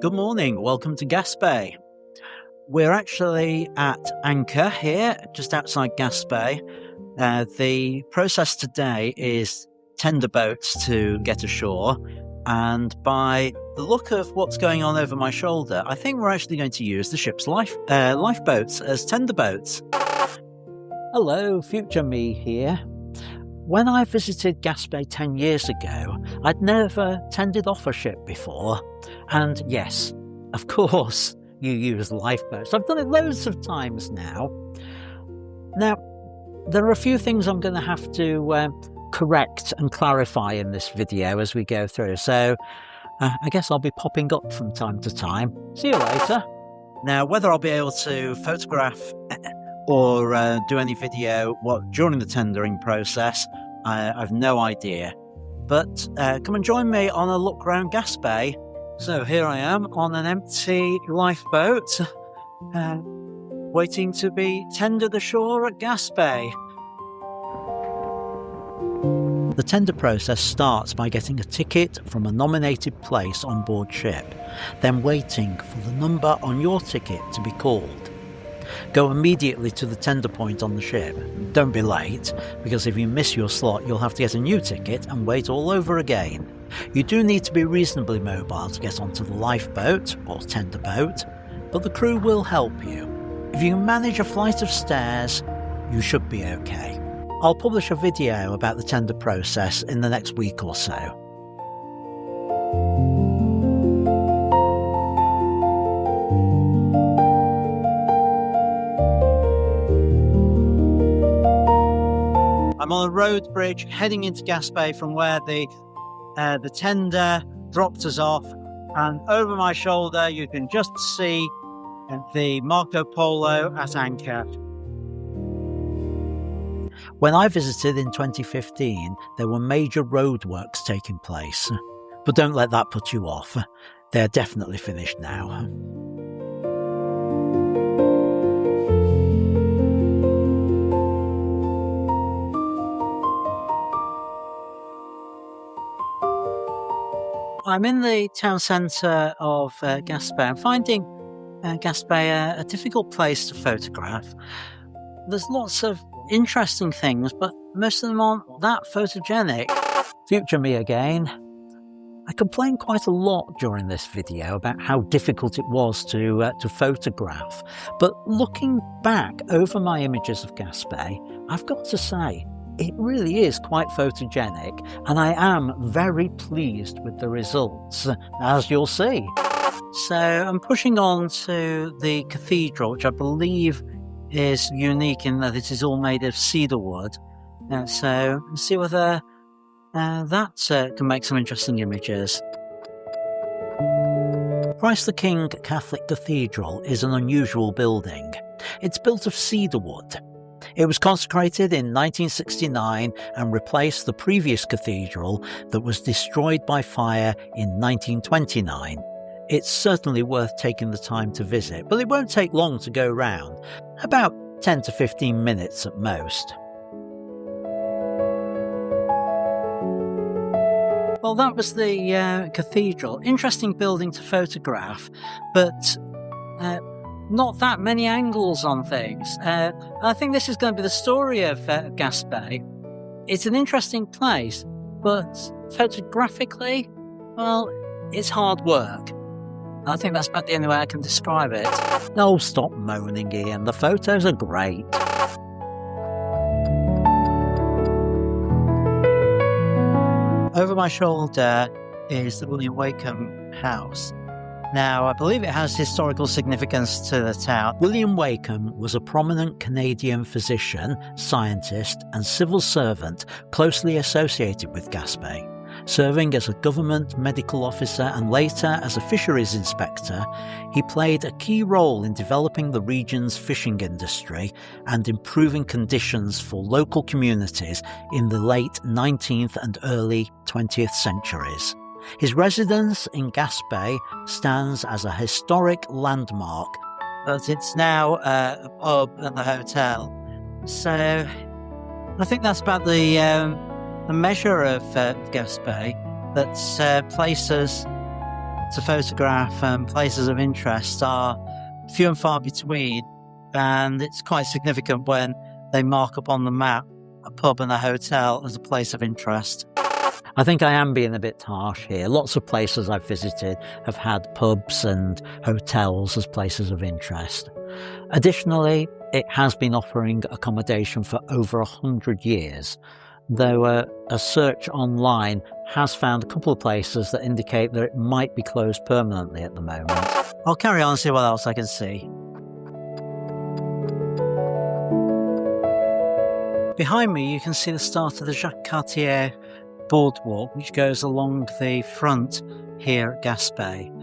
Good morning, welcome to Gaspe. We're actually at anchor here, just outside Gaspe. The process today is tender boats to get ashore, and by the look of what's going on over my shoulder, I think we're actually going to use the ship's lifeboats as tender boats. Hello, future me here. When I visited Gaspe 10 years ago, I'd never tended off a ship before. And yes, of course, you use lifeboats. I've done it loads of times now. Now, there are a few things I'm going to have to correct and clarify in this video as we go through. So I guess I'll be popping up from time to time. See you later. Now, whether I'll be able to photograph or do any video during the tendering process, I've no idea. But come and join me on a look around Gaspe. So here I am on an empty lifeboat, waiting to be tendered ashore at Gaspe. The tender process starts by getting a ticket from a nominated place on board ship, then waiting for the number on your ticket to be called. Go immediately to the tender point on the ship. Don't be late, because if you miss your slot, you'll have to get a new ticket and wait all over again. You do need to be reasonably mobile to get onto the lifeboat or tender boat, but the crew will help you. If you can manage a flight of stairs, you should be okay. I'll publish a video about the tender process in the next week or so. I'm on a road bridge heading into Gaspe from where the tender dropped us off, and over my shoulder you can just see the Marco Polo at anchor. When I visited in 2015, there were major roadworks taking place, but don't let that put you off. They're definitely finished now. I'm in the town centre of Gaspe. I'm finding Gaspe a difficult place to photograph. There's lots of interesting things, but most of them aren't that photogenic. Future me again. I complained quite a lot during this video about how difficult it was to photograph, but looking back over my images of Gaspe, I've got to say, it really is quite photogenic, and I am very pleased with the results, as you'll see. So I'm pushing on to the cathedral, which I believe is unique in that it is all made of cedar wood. So let's see whether that can make some interesting images. Christ the King Catholic Cathedral is an unusual building. It's built of cedar wood. It was consecrated in 1969 and replaced the previous cathedral that was destroyed by fire in 1929. It's certainly worth taking the time to visit, but it won't take long to go round, about 10 to 15 minutes at most. Well, that was the cathedral. Interesting building to photograph, but not that many angles on things. I think this is going to be the story of Gaspe. It's an interesting place, but photographically, well, it's hard work. I think that's about the only way I can describe it. Oh, stop moaning, Ian. The photos are great. Over my shoulder is the William Wakeham house. Now, I believe it has historical significance to the town. William Wakeham was a prominent Canadian physician, scientist, and civil servant closely associated with Gaspe. Serving as a government medical officer and later as a fisheries inspector, he played a key role in developing the region's fishing industry and improving conditions for local communities in the late 19th and early 20th centuries. His residence in Gaspe stands as a historic landmark, but it's now a pub and a hotel. So I think that's about the measure of Gaspe, that places to photograph places of interest are few and far between, and it's quite significant when they mark up on the map a pub and a hotel as a place of interest. I think I am being a bit harsh here. Lots of places I've visited have had pubs and hotels as places of interest. Additionally, it has been offering accommodation for over 100 years, though a search online has found a couple of places that indicate that it might be closed permanently at the moment. I'll carry on and see what else I can see. Behind me you can see the start of the Jacques Cartier boardwalk, which goes along the front here at Gaspé.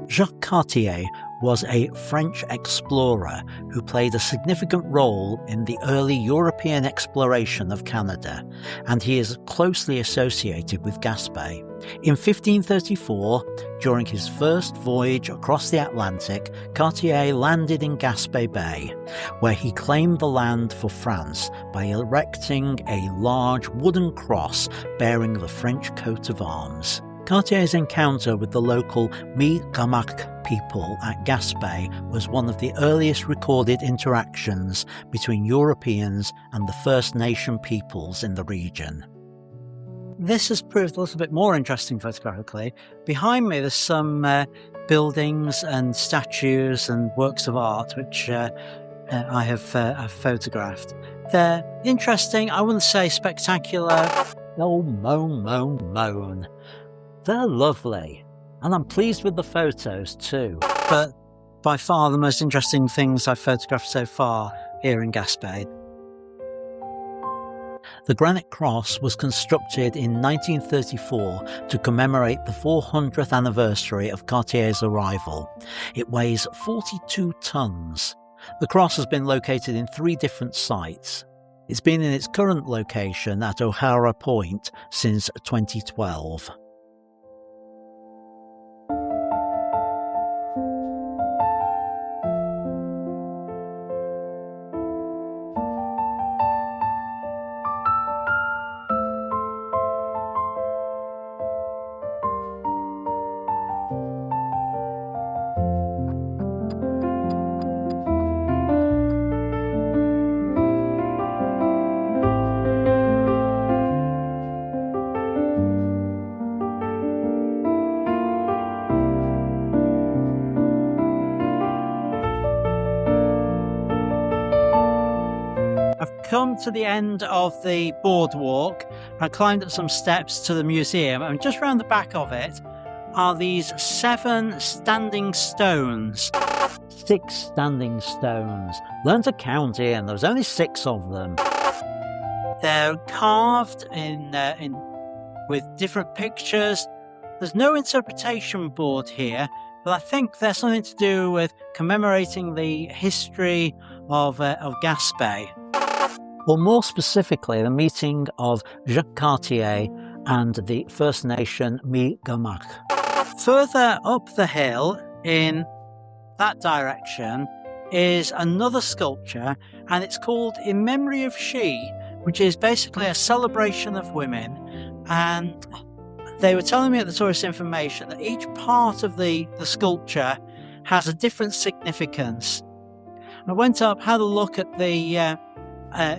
Jacques Cartier was a French explorer who played a significant role in the early European exploration of Canada, and he is closely associated with Gaspé. In 1534, during his first voyage across the Atlantic, Cartier landed in Gaspe Bay, where he claimed the land for France by erecting a large wooden cross bearing the French coat of arms. Cartier's encounter with the local Mi'kmaq people at Gaspé was one of the earliest recorded interactions between Europeans and the First Nation peoples in the region. This has proved a little bit more interesting photographically. Behind me there's some buildings and statues and works of art which I have photographed. They're interesting, I wouldn't say spectacular. Oh, moan. They're lovely, and I'm pleased with the photos too. But by far the most interesting things I've photographed so far here in Gaspé. The granite cross was constructed in 1934 to commemorate the 400th anniversary of Cartier's arrival. It weighs 42 tons. The cross has been located in 3 different sites. It's been in its current location at O'Hara Point since 2012. I've come to the end of the boardwalk. I climbed up some steps to the museum, and just round the back of it are these 7 standing stones. 6 standing stones. Learn to count, Ian. There's only 6 of them. They're carved with different pictures. There's no interpretation board here, but I think there's something to do with commemorating the history of Gaspé. Or more specifically, the meeting of Jacques Cartier and the First Nation Mi'kmaq. Further up the hill in that direction is another sculpture, and it's called In Memory of She, which is basically a celebration of women. And they were telling me at the tourist information that each part of the sculpture has a different significance. I went up, had a look at the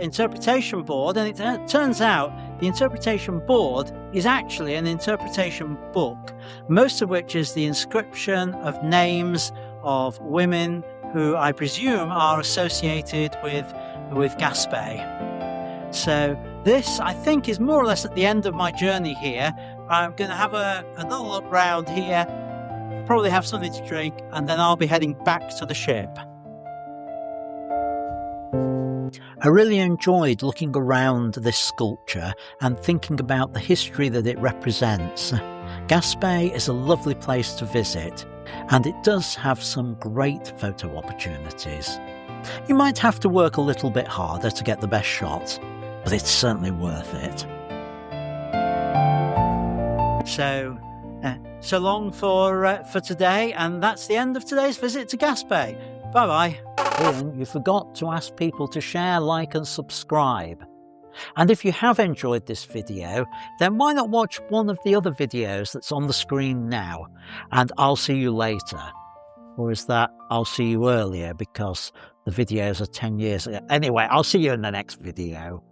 interpretation board, and it turns out the interpretation board is actually an interpretation book, most of which is the inscription of names of women who I presume are associated with Gaspé. So this, I think, is more or less at the end of my journey here. I'm going to have another look round here, probably have something to drink, and then I'll be heading back to the ship. I really enjoyed looking around this sculpture and thinking about the history that it represents. Gaspé is a lovely place to visit, and it does have some great photo opportunities. You might have to work a little bit harder to get the best shot, but it's certainly worth it. So long for today, and that's the end of today's visit to Gaspé. Bye-bye. Ian, you forgot to ask people to share, like and subscribe. And if you have enjoyed this video, then why not watch one of the other videos that's on the screen now, and I'll see you later. Or is that I'll see you earlier because the videos are 10 years ago? Anyway, I'll see you in the next video.